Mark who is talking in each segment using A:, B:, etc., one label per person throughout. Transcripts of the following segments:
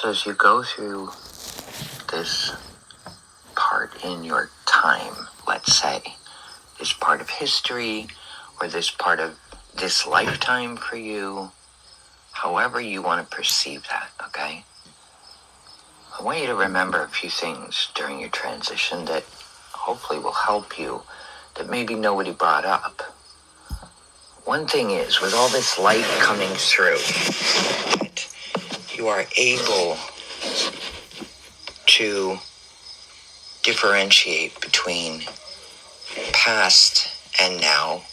A: So as you go through this part in your time, let's say, this part of history or this part of this lifetime for you, however you want to perceive that, okay? I want you to remember a few things during your transition that hopefully will help you, that maybe nobody brought up. One thing is, with all this light coming through, that you are able to differentiate between past and now.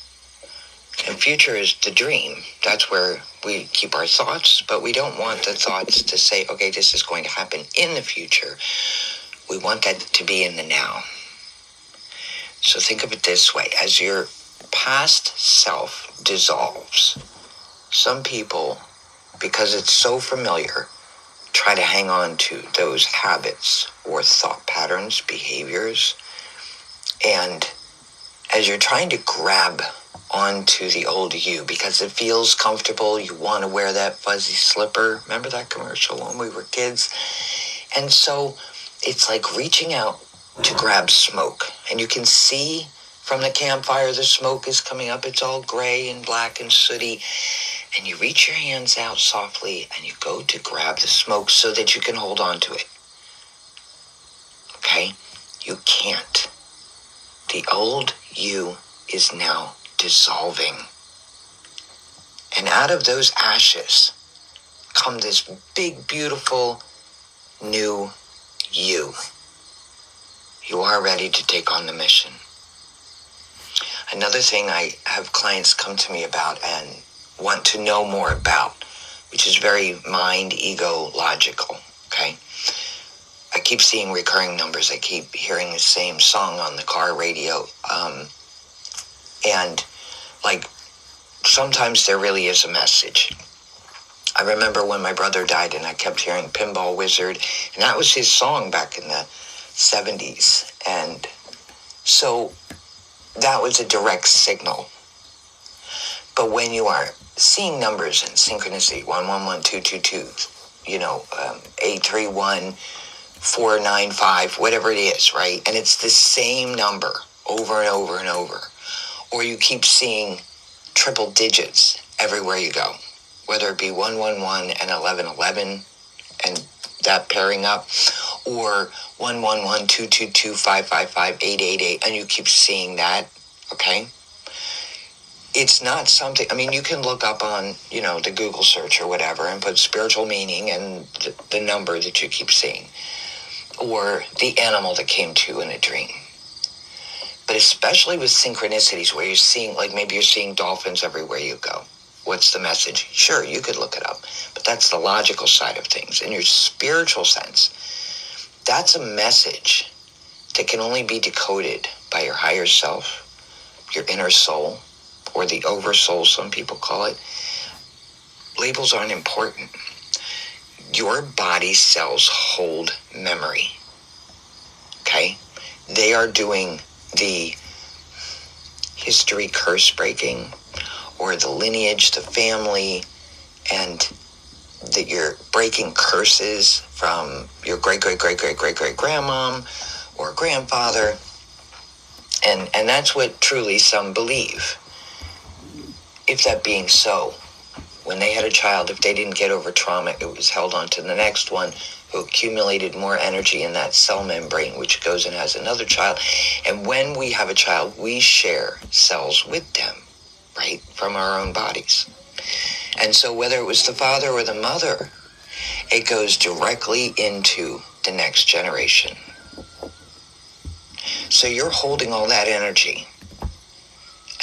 A: And future is the dream. That's where we keep our thoughts, but we don't want the thoughts to say, okay, this is going to happen in the future. We want that to be in the now. So think of it this way. As your past self dissolves, some people, because it's so familiar, try to hang on to those habits or thought patterns, behaviors. And as you're trying to grab onto the old you because it feels comfortable, you want to wear that fuzzy slipper. Remember that commercial when we were kids? And so it's like reaching out to grab smoke. And you can see from the campfire the smoke is coming up. It's all gray and black and sooty. And you reach your hands out softly and you go to grab the smoke so that you can hold on to it. Okay? You can't. The old you is now dissolving. And out of those ashes come this big, beautiful, new you. You are ready to take on the mission. Another thing I have clients come to me about and want to know more about, which is very mind, ego, logical, okay? I keep seeing recurring numbers. I keep hearing the same song on the car radio. And like, sometimes there really is a message. I remember when my brother died and I kept hearing Pinball Wizard, and that was his song back in the 70s. And so that was a direct signal. But when you are seeing numbers and synchronicity, 111222, 831, 495, whatever it is, right? And it's the same number over and over and over. Or you keep seeing triple digits everywhere you go, whether it be 111 and 1111 and that pairing up, or 111 222 555 888, and you keep seeing that, okay? It's not something, I mean, you can look up on, the Google search or whatever and put spiritual meaning and the number that you keep seeing, or the animal that came to you in a dream. But especially with synchronicities where you're seeing, like maybe you're seeing dolphins everywhere you go. What's the message? Sure, you could look it up, but that's the logical side of things. In your spiritual sense, that's a message that can only be decoded by your higher self, your inner soul, or the oversoul, some people call it. Labels aren't important. Your body cells hold memory, okay? They are doing the history curse breaking, or the lineage, the family, and that you're breaking curses from your great-great-great-great-great-great-grandmom or grandfather. And that's what truly some believe. If that being so, when they had a child, if they didn't get over trauma, it was held on to the next one who accumulated more energy in that cell membrane, which goes and has another child. And when we have a child, we share cells with them, right, from our own bodies. And so whether it was the father or the mother, it goes directly into the next generation. So you're holding all that energy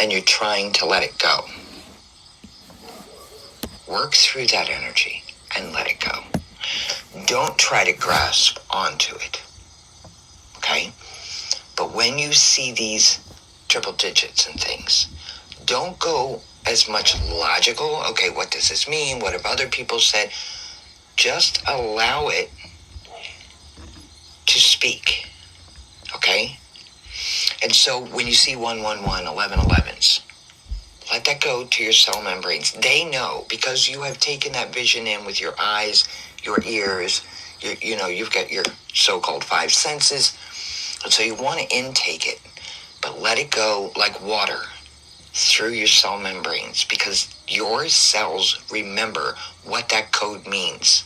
A: and you're trying to let it go. Work through that energy and let it go. Don't try to grasp onto it, okay? But when you see these triple digits and things, don't go as much logical. Okay, what does this mean? What have other people said? Just allow it to speak, okay? And so when you see 111, 1111s, Let that go to your cell membranes. They know, because you have taken that vision in with your eyes, your ears, you've got your so-called five senses. And so you want to intake it, but let it go like water through your cell membranes, because your cells remember what that code means.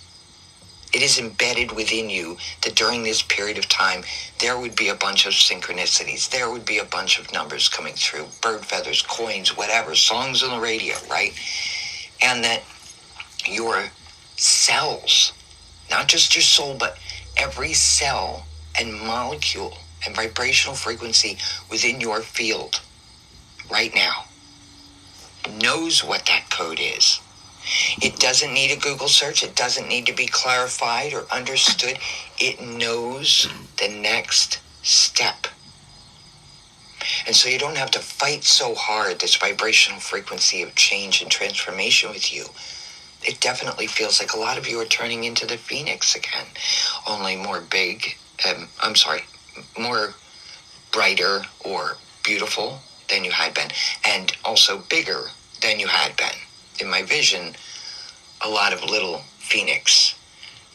A: It is embedded within you that during this period of time, there would be a bunch of synchronicities. There would be a bunch of numbers coming through, bird feathers, coins, whatever, songs on the radio, right? And that your cells, not just your soul, but every cell and molecule and vibrational frequency within your field right now knows what that code is. It doesn't need a Google search. It doesn't need to be clarified or understood. It knows the next step. And so you don't have to fight so hard this vibrational frequency of change and transformation with you. It definitely feels like a lot of you are turning into the phoenix again, only more more brighter or beautiful than you had been, and also bigger than you had been. In my vision, a lot of little phoenix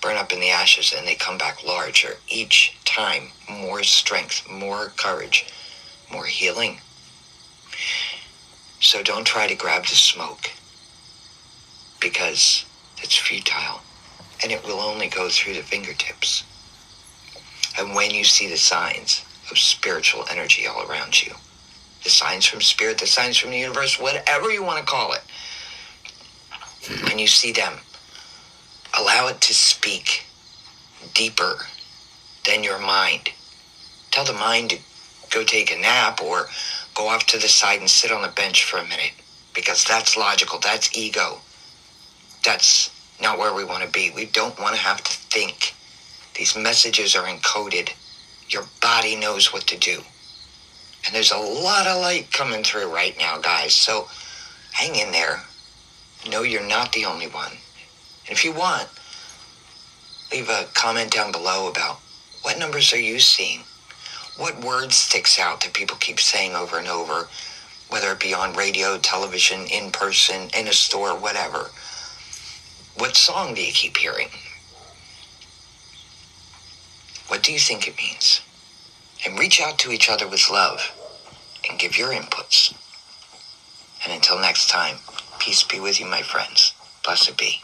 A: burn up in the ashes and they come back larger each time. More strength, more courage, more healing. So don't try to grab the smoke, because it's futile and it will only go through the fingertips. And when you see the signs of spiritual energy all around you, the signs from spirit, the signs from the universe, whatever you want to call it, when you see them, allow it to speak deeper than your mind. Tell the mind to go take a nap or go off to the side and sit on the bench for a minute, because that's logical, that's ego. That's not where we want to be. We don't want to have to think. These messages are encoded. Your body knows what to do. And there's a lot of light coming through right now, guys. So hang in there. Know you're not the only one. And if you want, leave a comment down below about what numbers are you seeing? What word sticks out that people keep saying over and over, whether it be on radio, television, in person, in a store, whatever. What song do you keep hearing? What do you think it means? And reach out to each other with love and give your inputs. And until next time, peace be with you, my friends. Blessed be.